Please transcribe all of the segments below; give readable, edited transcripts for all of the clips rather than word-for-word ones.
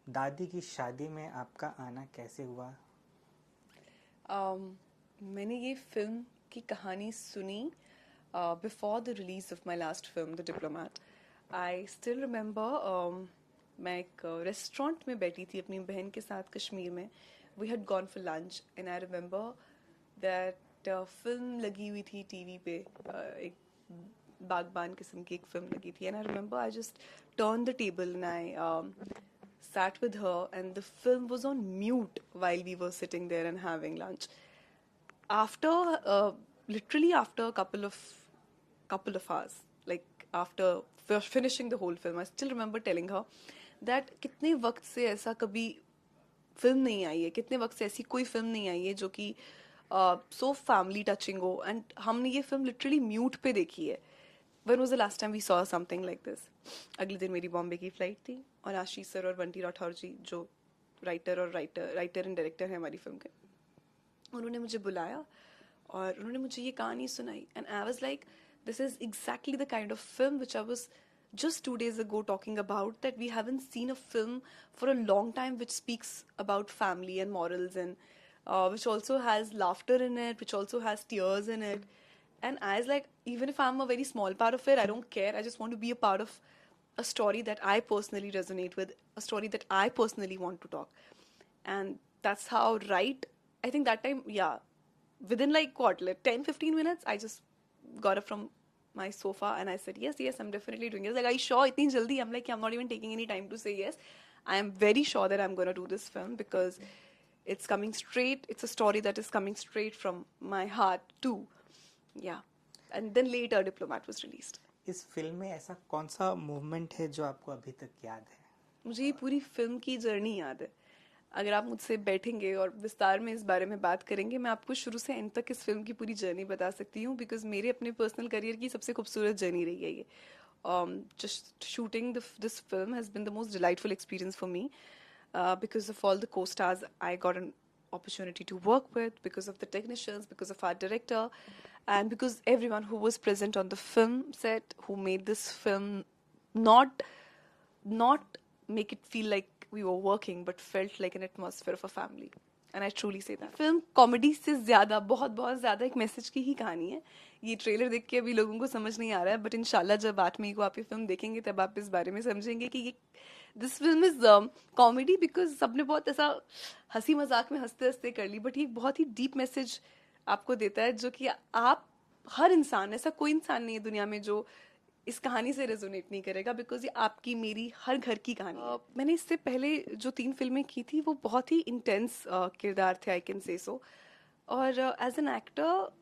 दादी की शादी में आपका आना कैसे हुआ? मैंने ये फिल्म की कहानी सुनी before the release of my last film the diplomat. I still remember मैं एक रेस्टोरेंट में बैठी थी अपनी बहन के साथ कश्मीर में. We had gone for lunch and I remember that film लगी हुई थी टीवी पे. एक बागबान किस्म की एक फिल्म लगी थी and I remember I just turn the table and I sat with her and the film was on mute while we were sitting there and having lunch. After literally after a couple of hours, like after finishing the whole film, I still remember telling her that कितने वक्त से ऐसा कभी film नहीं आई है, कितने वक्त से ऐसी कोई फिल्म नहीं आई है जो कि सो फैमिली टचिंग हो. एंड हमने ये फिल्म लिटरली म्यूट पे देखी है. When was the last time we saw something like this? अगले दिन मेरी बॉम्बे की फ्लाइट थी और आशीष सर और बंटी राठौर जी जो राइटर एंड डायरेक्टर हैं हमारी फिल्म के, उन्होंने मुझे बुलाया और उन्होंने मुझे ये कहानी सुनाई and I was like this is exactly the kind of film which I was just 2 days ago talking about, that we haven't seen a film for a long time which speaks about family and morals, and which also has laughter in it, which also has tears in it. And I was like, even if I'm a very small part of it, I don't care. I just want to be a part of a story that I personally resonate with, a story that I personally want to talk. And that's how, right, I think that time, yeah, within like what, like 10-15 minutes, I just got up from my sofa and I said, yes, I'm definitely doing it. Like, are you sure? Itni jaldi? I'm like, I'm not even taking any time to say yes. I am very sure that I'm going to do this film because it's coming straight. It's a story that is coming straight from my heart too. Yeah. And then later, Diplomat was released. इस film में ऐसा कौन सा movement है जो आपको अभी तक याद है? मुझे ये पूरी फिल्म की जर्नी याद है. अगर आप मुझसे बैठेंगे और विस्तार में इस बारे में बात करेंगे, मैं आपको शुरू से एंड तक इस फिल्म की पूरी जर्नी बता सकती हूँ, बिकॉज मेरे अपने पर्सनल करियर की सबसे खूबसूरत जर्नी रही है ये. Just shooting this film has been the most delightful experience for me, because of all the co-stars I got an opportunity to work with, because of the technicians, because of our director, and because everyone who was present on the film set, who made this film not make it feel like we were working but felt like an atmosphere of a family. And I truly say that. Film comedy से ज़्यादा, बहुत बहुत ज़्यादा एक message की ही कहानी है. ये ट्रेलर देख के अभी लोगों को समझ नहीं आ रहा है, बट इंशाल्लाह जब 8 मई को आप ये फिल्म देखेंगे तब आप इस बारे में समझेंगे कि ये this film is comedy because सबने बहुत ऐसा हंसी मजाक में हंसते हंसते कर ली, बट ये बहुत ही डीप मैसेज आपको देता है जो कि आप हर इंसान, ऐसा कोई इंसान नहीं है दुनिया में जो इस कहानी से रेजोनेट नहीं करेगा, बिकॉज ये आपकी मेरी हर घर की कहानी है. मैंने इससे पहले जो 3 फिल्में की थी वो बहुत ही इंटेंस किरदार थे, आई कैन से सो. और एज एन एक्टर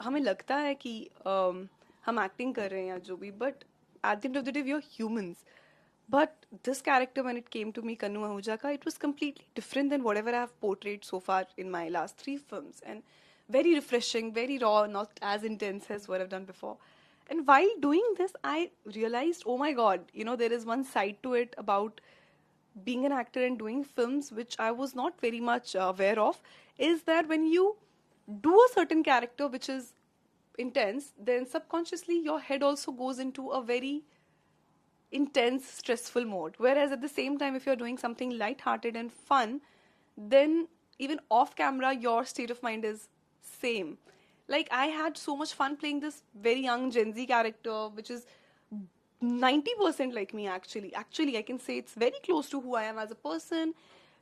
हमें लगता है कि हम एक्टिंग कर रहे हैं या जो भी, but at the end of the day we are humans. But this character, when it came to me, Kanu Ahuja ka, it was completely different than whatever I have portrayed so far in my last 3 films. And very refreshing, very raw, not as intense as what I've done before. And while doing this, I realized, oh my god, there is one side to it about being an actor and doing films which I was not very much aware of, is that when you do a certain character which is intense, then subconsciously your head also goes into a very intense, stressful mode. Whereas at the same time, if you're doing something light-hearted and fun, then even off camera, your state of mind is same. Like, I had so much fun playing this very young Gen Z character, which is 90% like me actually. Actually, I can say it's very close to who I am as a person.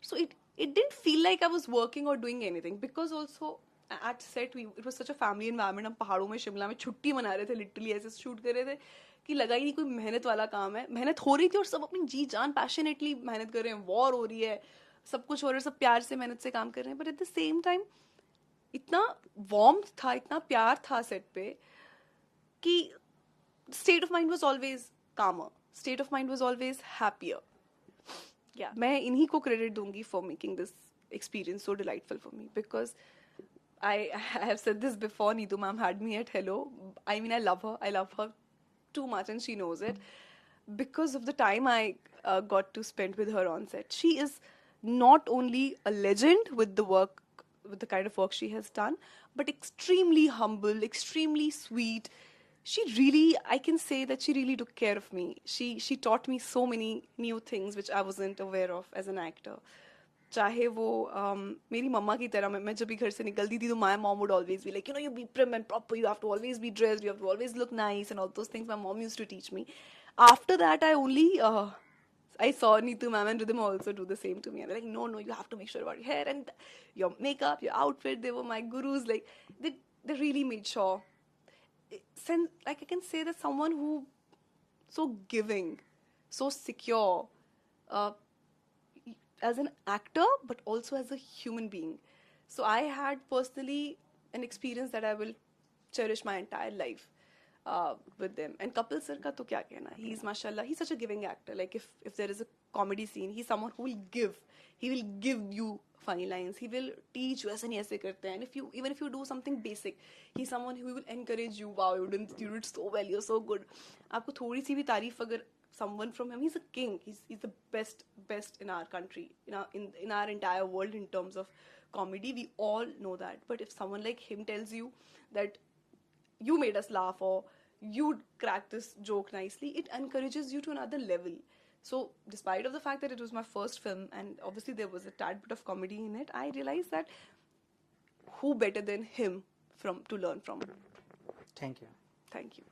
So it didn't feel like I was working or doing anything, because also at set it was such a family environment. हम पहाड़ों में शिमला में छुट्टी मना रहे थे, literally ऐसे shoot कर रहे थे कि लगा ही नहीं कोई मेहनत वाला काम है. मेहनत हो रही थी और सब अपनी जी जान पैशनेटली मेहनत कर रहे हैं. वॉर हो रही है, सब कुछ हो रहा है, सब प्यार से मेहनत से काम कर रहे हैं, but at the same time इतना वार्मथ था, इतना प्यार था सेट पे कि state of mind was always calmer. State of mind was always happier. Yeah, मैं इन्हीं को credit दूंगी for making this experience so delightful for me, because I have said this before. Neetu ma'am had me at hello. I mean, I love her. I love her too much, and she knows it because of the time I got to spend with her on set. She is not only a legend with the work, with the kind of work she has done, but extremely humble, extremely sweet. I can say that she really took care of me. She taught me so many new things which I wasn't aware of as an actor. चाहे वो मेरी मम्मा की तरह मैं जब भी घर से निकलती थी तो my mom would always be like, you be prim and proper, you have to always be dressed, you have to always look nice and all those things my mom used to teach me. After that I saw Neetu ma'am and Rhythm also do the same to me, and they're like, no, you have to make sure about your hair and your makeup, your outfit. They were my gurus. Like they really made sure. Like I can say that someone who so giving, so secure, uh, as an actor but also as a human being. So I had personally an experience that I will cherish my entire life with them. And Kapil sir ka to kya kehna, he's mashallah, he's such a giving actor. Like if there is a comedy scene, he's someone who will give, he will give you funny lines, he will teach you aise nahi aise karte hain. And even if you do something basic, he's someone who will encourage you, wow, you did so well, you're so good. Aapko thodi si bhi tareef agar someone from him, he's a king, he's the best in our country, in our entire world in terms of comedy. We all know that. But if someone like him tells you that you made us laugh or you cracked this joke nicely, it encourages you to another level. So despite of the fact that it was my first film and obviously there was a tad bit of comedy in it, I realized that who better than him to learn from. Thank you. Thank you.